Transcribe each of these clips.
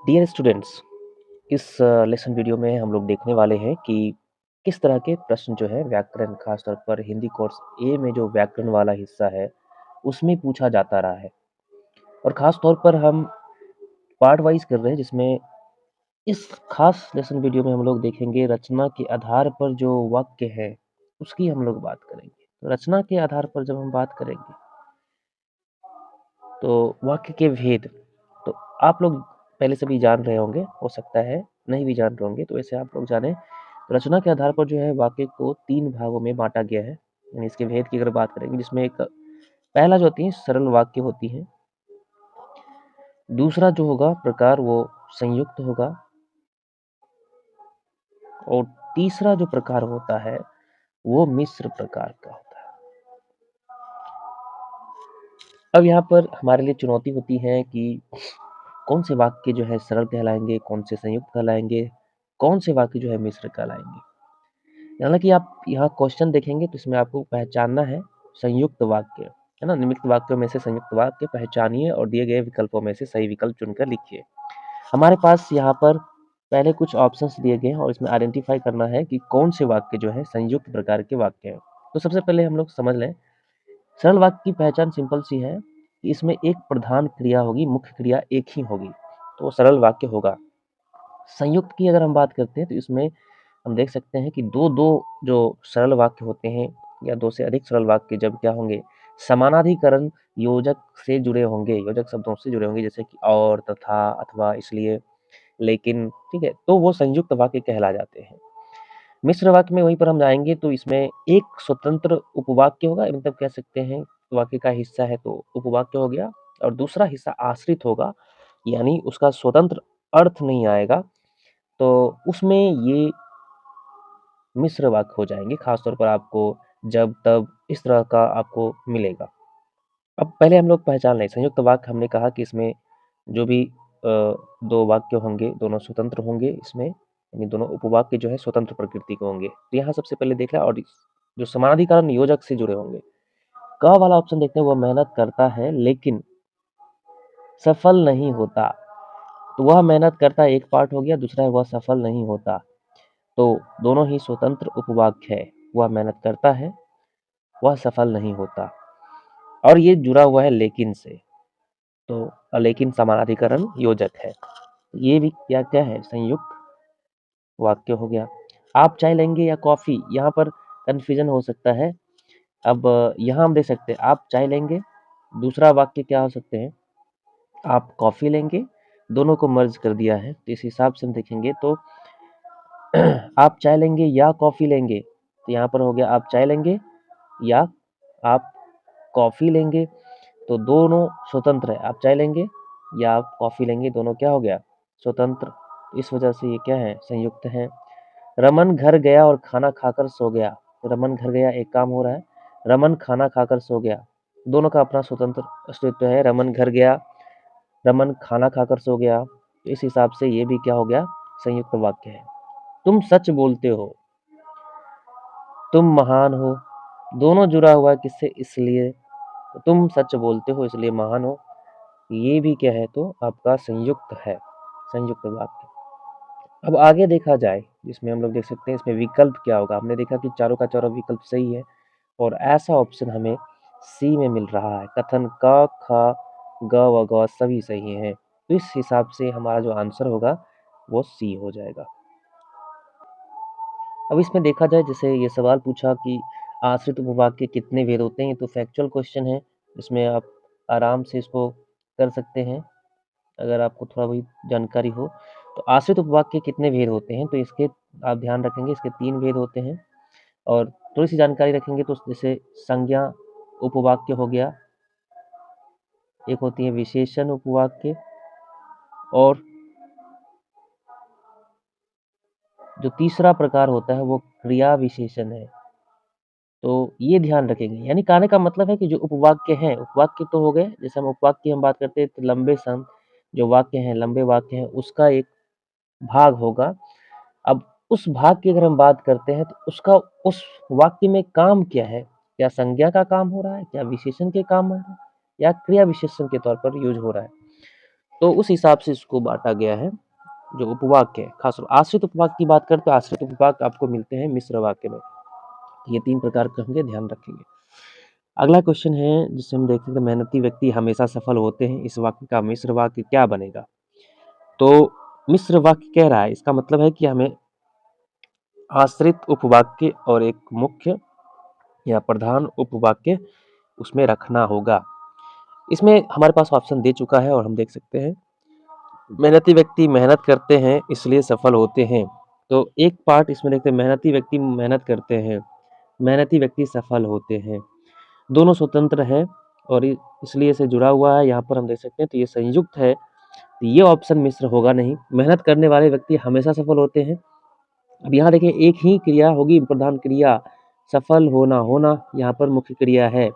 Dear students, इस lesson video में हम लोग देखने वाले हैं कि किस तरह के प्रश्न जो है व्याकरण खास तौर पर हिंदी कोर्स ए में जो व्याकरण वाला हिस्सा है उसमें पूछा जाता रहा है। और खास तौर पर हम पार्ट वाइज कर रहे हैं, जिसमें इस खास लेसन वीडियो में हम लोग देखेंगे रचना के आधार पर जो वाक्य है उसकी हम लोग बात करेंगे। तो रचना के आधार पर जब हम बात करेंगे तो वाक्य के भेद तो आप लोग पहले से भी जान रहे होंगे, हो सकता है नहीं भी जान रहे होंगे, तो ऐसे आप लोग जाने। रचना के आधार पर जो है वाक्य को 3 भागों में बाँटा गया है। यानी इसके भेद की अगर बात करेंगे, जिसमें एक पहला जो होती है सरल वाक्य होती है, दूसरा जो होगा प्रकार वो संयुक्त होगा, और तीसरा जो प्रकार होता है वो मिश्र प्रकार का होता है। अब यहाँ पर हमारे लिए चुनौती होती है कि कौन से वाक्य जो है सरल कहलाएँगे, कौन से संयुक्त कहलाएँगे, कौन से वाक्य जो है मिश्र कहलाएँगे। हालाँकि आप यहाँ क्वेश्चन देखेंगे तो इसमें आपको पहचानना है संयुक्त वाक्य, है ना? निम्नलिखित वाक्यों में से संयुक्त वाक्य पहचानिए और दिए गए विकल्पों में से सही विकल्प चुनकर लिखिए। हमारे पास यहाँ पर पहले कुछ ऑप्शंस दिए गए हैं और इसमें आइडेंटिफाई करना है कि कौन से वाक्य जो है संयुक्त प्रकार के वाक्य हैं। तो सबसे पहले हम लोग समझ लें, सरल वाक्य की पहचान सिंपल सी है कि इसमें एक प्रधान क्रिया होगी, मुख्य क्रिया एक ही होगी, तो वो सरल वाक्य होगा। संयुक्त की अगर हम बात करते हैं तो इसमें हम देख सकते हैं कि 2-2 जो सरल वाक्य होते हैं या 2 से अधिक सरल वाक्य जब क्या होंगे, समानाधिकरण योजक से जुड़े होंगे, योजक शब्दों से जुड़े होंगे, जैसे कि और, तथा, अथवा, इसलिए, लेकिन, ठीक है? तो वो संयुक्त वाक्य कहला जाते हैं। मिश्र वाक्य में वहीं पर हम जाएँगे तो इसमें एक स्वतंत्र उपवाक्य होगा, मतलब कह सकते हैं वाक्य का हिस्सा है तो उपवाक्य हो गया, और दूसरा हिस्सा आश्रित होगा, यानी उसका स्वतंत्र अर्थ नहीं आएगा, तो उसमें ये मिश्र वाक्य हो जाएँगे। खास तौर पर आपको जब, तब इस तरह का आपको मिलेगा। अब पहले हम लोग पहचान लें, संयुक्त वाक्य हमने कहा कि इसमें जो भी 2 वाक्य होंगे, दोनों स्वतंत्र होंगे इसमें, यानी दोनों उपवाक्य जो है स्वतंत्र प्रकृति के होंगे। तो यहाँ सबसे पहले देख लें, और जो समानाधिकरण योजक से जुड़े होंगे। क वाला ऑप्शन देखते हैं, वह मेहनत करता है लेकिन सफल नहीं होता। तो वह मेहनत करता है एक पार्ट हो गया, दूसरा है वह सफल नहीं होता। तो दोनों ही स्वतंत्र उपवाक्य है। वह मेहनत करता है, वह सफल नहीं होता, और ये जुड़ा हुआ है लेकिन से। तो लेकिन समानाधिकरण योजक है। ये भी क्या क्या है, संयुक्त वाक्य हो गया। आप चाय लेंगे या कॉफ़ी, यहाँ पर कन्फ्यूजन हो सकता है। अब यहाँ हम देख सकते हैं आप चाय लेंगे, दूसरा वाक्य क्या हो सकते हैं, आप कॉफ़ी लेंगे, दोनों को मर्ज कर दिया है। तो इस हिसाब से हम देखेंगे तो आप चाय लेंगे या कॉफ़ी लेंगे, तो यहाँ पर हो गया आप चाय लेंगे या आप कॉफ़ी लेंगे, तो दोनों स्वतंत्र है। आप चाय लेंगे या आप कॉफ़ी लेंगे, दोनों क्या हो गया, स्वतंत्र। इस वजह से ये क्या है, संयुक्त है। रमन घर गया और खाना खाकर सो गया। रमन घर गया, एक काम हो रहा है, रमन खाना खाकर सो गया, दोनों का अपना स्वतंत्र अस्तित्व है। रमन घर गया, रमन खाना खाकर सो गया, तो इस हिसाब से ये भी क्या हो गया, संयुक्त वाक्य है। तुम सच बोलते हो, तुम महान हो, दोनों जुड़ा हुआ है किससे, इसलिए तुम सच बोलते हो इसलिए महान हो, ये भी क्या है, तो आपका संयुक्त है, संयुक्त वाक्य। अब आगे देखा जाए, इसमें हम लोग देख सकते हैं इसमें विकल्प क्या होगा। हमने देखा कि चारों का चारों विकल्प सही है, और ऐसा ऑप्शन हमें सी में मिल रहा है। कथन क, ख, ग व ग सभी सही हैं, तो इस हिसाब से हमारा जो आंसर होगा वो सी हो जाएगा। अब इसमें देखा जाए, जैसे ये सवाल पूछा कि आश्रित उपवाक्य के कितने भेद होते हैं, तो फैक्चुअल क्वेश्चन है, इसमें आप आराम से इसको कर सकते हैं अगर आपको थोड़ा बहुत जानकारी हो। तो आश्रित उपवाक्य के कितने भेद होते हैं, तो इसके आप ध्यान रखेंगे, इसके 3 भेद होते हैं। और थोड़ी सी जानकारी रखेंगे तो जैसे संज्ञा उपवाक्य हो गया, एक होती है विशेषण उपवाक्य, और जो तीसरा प्रकार होता है वो क्रिया विशेषण है। तो ये ध्यान रखेंगे, यानी कहने का मतलब है कि जो उपवाक्य हैं, उपवाक्य तो हो गए, जैसे हम उपवाक्य की हम बात करते हैं तो लंबे सम जो वाक्य हैं, लंबे वाक्य हैं, उसका एक भाग होगा। अब उस भाग की अगर हम बात करते हैं तो उसका उस वाक्य में काम क्या है, क्या संज्ञा का काम हो रहा है, क्या विशेषण के काम हो रहा है, या क्रिया विशेषण के तौर पर यूज हो रहा है। तो उस हिसाब से इसको बांटा गया है जो उपवाक्य है। खास आश्रित उपवाक्य की बात करें तो आश्रित उपवाक्य आपको मिलते हैं मिश्र वाक्य में। ये 3 प्रकार के होंगे, ध्यान रखेंगे। अगला क्वेश्चन है जिसे हम देखते हैं, मेहनती व्यक्ति हमेशा सफल होते हैं, इस वाक्य का मिश्र वाक्य क्या बनेगा? तो मिश्र वाक्य कह रहा है, इसका मतलब है कि हमें आश्रित उपवाक्य और एक मुख्य या प्रधान उपवाक्य उसमें रखना होगा। इसमें हमारे पास ऑप्शन दे चुका है और हम देख सकते हैं, मेहनती व्यक्ति मेहनत करते हैं इसलिए सफल होते हैं। तो एक पार्ट इसमें देखते हैं, मेहनती व्यक्ति मेहनत करते हैं, मेहनती व्यक्ति सफल होते हैं। दोनों स्वतंत्र है और इसलिए से जुड़ा हुआ है, यहाँ पर हम देख सकते हैं। तो ये संयुक्त है, तो ये ऑप्शन मिश्र होगा नहीं। मेहनत करने वाले व्यक्ति हमेशा सफल होते हैं। अब यहाँ देखिए एक ही क्रिया होगी, प्रधान क्रिया, सफल होना, होना यहाँ पर मुख्य क्रिया है।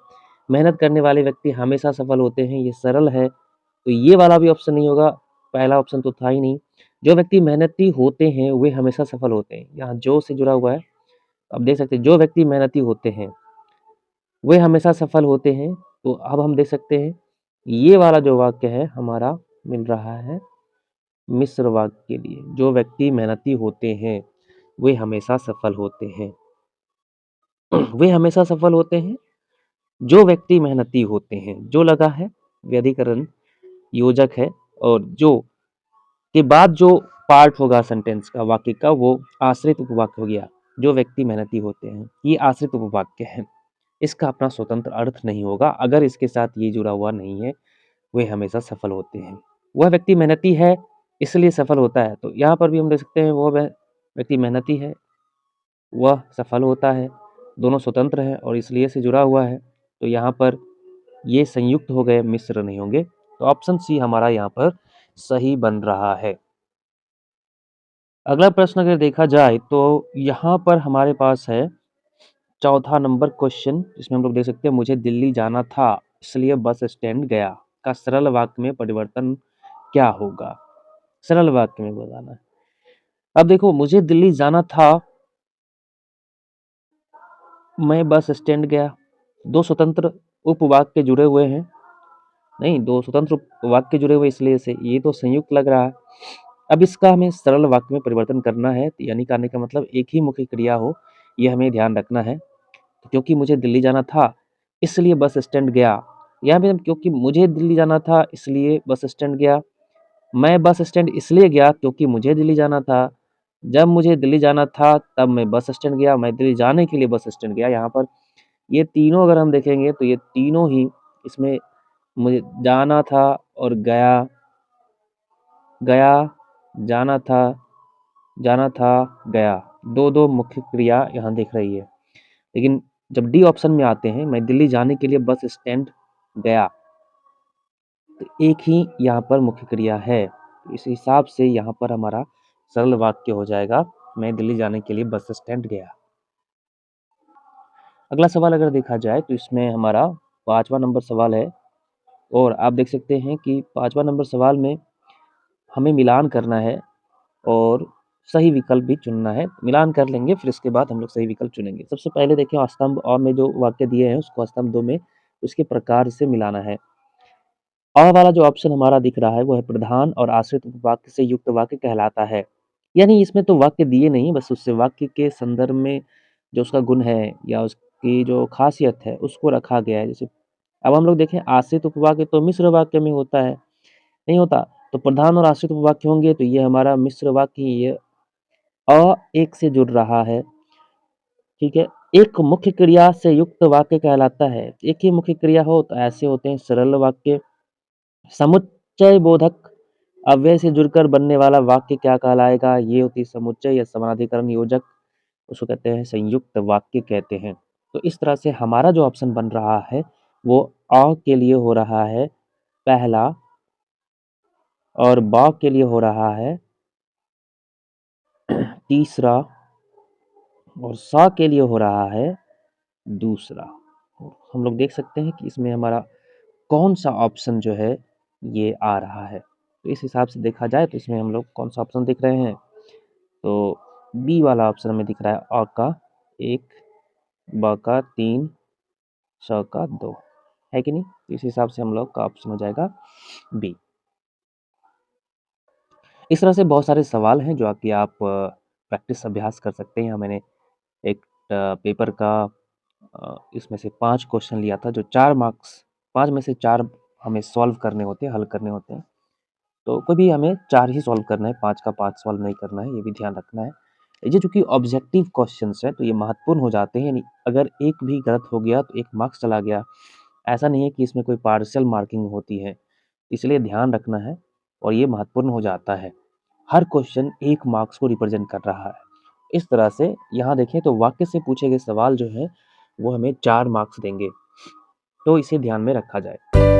मेहनत करने वाले व्यक्ति हमेशा सफल होते हैं, ये सरल है, तो ये वाला भी ऑप्शन नहीं होगा, पहला ऑप्शन तो था ही नहीं। जो व्यक्ति मेहनती होते हैं वे हमेशा सफल होते हैं, यहाँ जो से जुड़ा हुआ है। अब देख सकते हैं, जो व्यक्ति मेहनती होते हैं वे हमेशा सफल होते हैं। तो अब हम देख सकते हैं ये वाला जो वाक्य है हमारा मिल रहा है मिश्र वाक्य के लिए। जो व्यक्ति मेहनती होते हैं वे हमेशा सफल होते हैं। वे हमेशा सफल होते हैं, जो व्यक्ति मेहनती होते हैं, जो लगा है व्यधिकरण योजक है, और जो के बाद जो पार्ट होगा सेंटेंस का, वाक्य का, वो आश्रित उपवाक्य हो गया। जो व्यक्ति मेहनती होते हैं, ये आश्रित उपवाक्य है, इसका अपना स्वतंत्र अर्थ नहीं होगा अगर इसके साथ ये जुड़ा हुआ नहीं है। वे हमेशा सफल होते हैं, वह व्यक्ति मेहनती है इसलिए सफल होता है। तो यहाँ पर भी हम देख सकते हैं, वह व्यक्ति मेहनती है, वह सफल होता है, दोनों स्वतंत्र हैं और इसलिए से जुड़ा हुआ है। तो यहाँ पर ये संयुक्त हो गए, मिश्र नहीं होंगे। तो ऑप्शन सी हमारा यहाँ पर सही बन रहा है। अगला प्रश्न अगर देखा जाए तो यहाँ पर हमारे पास है चौथा नंबर क्वेश्चन, जिसमें हम लोग देख सकते हैं, मुझे दिल्ली जाना था इसलिए बस स्टैंड गया का सरल वाक्य में परिवर्तन क्या होगा? सरल वाक्य में बताना है। अब देखो, मुझे दिल्ली जाना था, मैं बस स्टैंड गया, दो स्वतंत्र उपवाक्य जुड़े हुए हैं, नहीं, दो स्वतंत्र वाक्य जुड़े हुए, इसलिए से ये तो संयुक्त लग रहा है। अब इसका हमें सरल वाक्य में परिवर्तन करना है, यानी करने का मतलब एक ही मुख्य क्रिया हो, ये हमें ध्यान रखना है। क्योंकि मुझे दिल्ली जाना था इसलिए बस स्टैंड गया, यहाँ पे हम क्योंकि मुझे दिल्ली जाना था इसलिए बस स्टैंड गया, मैं बस स्टैंड इसलिए गया क्योंकि मुझे दिल्ली जाना था, जब मुझे दिल्ली जाना था तब मैं बस स्टैंड गया, मैं दिल्ली जाने के लिए बस स्टैंड गया। यहाँ पर ये तीनों अगर हम देखेंगे तो ये तीनों ही इसमें, मुझे जाना था और गया, गया, जाना था, जाना था, गया, दो दो मुख्य क्रिया यहाँ दिख रही है। लेकिन जब डी ऑप्शन में आते हैं, मैं दिल्ली जाने के लिए बस स्टैंड गया, तो एक ही यहाँ पर मुख्य क्रिया है। तो इस हिसाब से यहाँ पर हमारा सरल वाक्य हो जाएगा, मैं दिल्ली जाने के लिए बस स्टैंड गया। अगला सवाल अगर देखा जाए तो इसमें हमारा 5वां नंबर सवाल है, और आप देख सकते हैं कि 5वां नंबर सवाल में हमें मिलान करना है और सही विकल्प भी चुनना है। मिलान कर लेंगे, फिर इसके बाद हम लोग सही विकल्प चुनेंगे। सबसे पहले देखिए, स्तंभ अ में जो वाक्य दिए हैं उसको स्तंभ 2 में उसके प्रकार से मिलाना है। अ वाला जो ऑप्शन हमारा दिख रहा है वो है प्रधान और आश्रित उपवाक्य से युक्त वाक्य कहलाता है। यानी इसमें तो वाक्य दिए नहीं, बस उससे वाक्य के संदर्भ में जो उसका गुण है या उसकी जो खासियत है उसको रखा गया है। जैसे अब हम लोग देखें, आश्रित उपवाक्य तो मिश्र वाक्य में होता है, नहीं होता? तो प्रधान और आश्रित उपवाक्य होंगे तो ये हमारा मिश्र वाक्य, ये एक से जुड़ रहा है, ठीक है। एक मुख्य क्रिया से युक्त वाक्य कहलाता है। एक ही मुख्य क्रिया हो तो ऐसे होते हैं सरल वाक्य। समुच्चय बोधक अव्यय से जुड़कर बनने वाला वाक्य क्या कहलाएगा? ये होती समुच्चय या समानाधिकरण योजक, उसको कहते हैं संयुक्त वाक्य कहते हैं। तो इस तरह से हमारा जो ऑप्शन बन रहा है वो अ के लिए हो रहा है पहला, और ब के लिए हो रहा है तीसरा, और स के लिए हो रहा है दूसरा। हम लोग देख सकते हैं कि इसमें हमारा कौन सा ऑप्शन जो है ये आ रहा है। तो इस हिसाब से देखा जाए तो इसमें हम लोग कौन सा ऑप्शन दिख रहे हैं, तो बी वाला ऑप्शन हमें दिख रहा है, अ का 1, ब का 3, स का 2, है कि नहीं? तो इस हिसाब से हम लोग का ऑप्शन हो जाएगा बी। इस तरह से बहुत सारे सवाल हैं जो कि आप प्रैक्टिस अभ्यास कर सकते हैं। यहाँ मैंने एक पेपर का इसमें से 5 क्वेश्चन लिया था जो 4 मार्क्स 5 में से 4 हमें सॉल्व करने होते हैं, हल करने होते हैं। तो कभी हमें 4 ही सॉल्व करना है, 5 का 5 सॉल्व नहीं करना है, ये भी ध्यान रखना है। ये चूँकि ऑब्जेक्टिव क्वेश्चन्स हैं, तो ये महत्वपूर्ण हो जाते हैं, यानी अगर एक भी गलत हो गया, तो 1 मार्क्स चला गया। ऐसा नहीं है कि इसमें कोई पार्शियल मार्किंग होती है, इसलिए ध्यान रखना है और ये महत्वपूर्ण हो जाता है। हर क्वेश्चन 1 मार्क्स को रिप्रेज़ेंट कर रहा है। इस तरह से यहाँ देखें तो वाक्य से पूछे गए सवाल जो हैं, वो हमें 4 मार्क्स देंगे, तो इसे ध्यान में रखा जाए।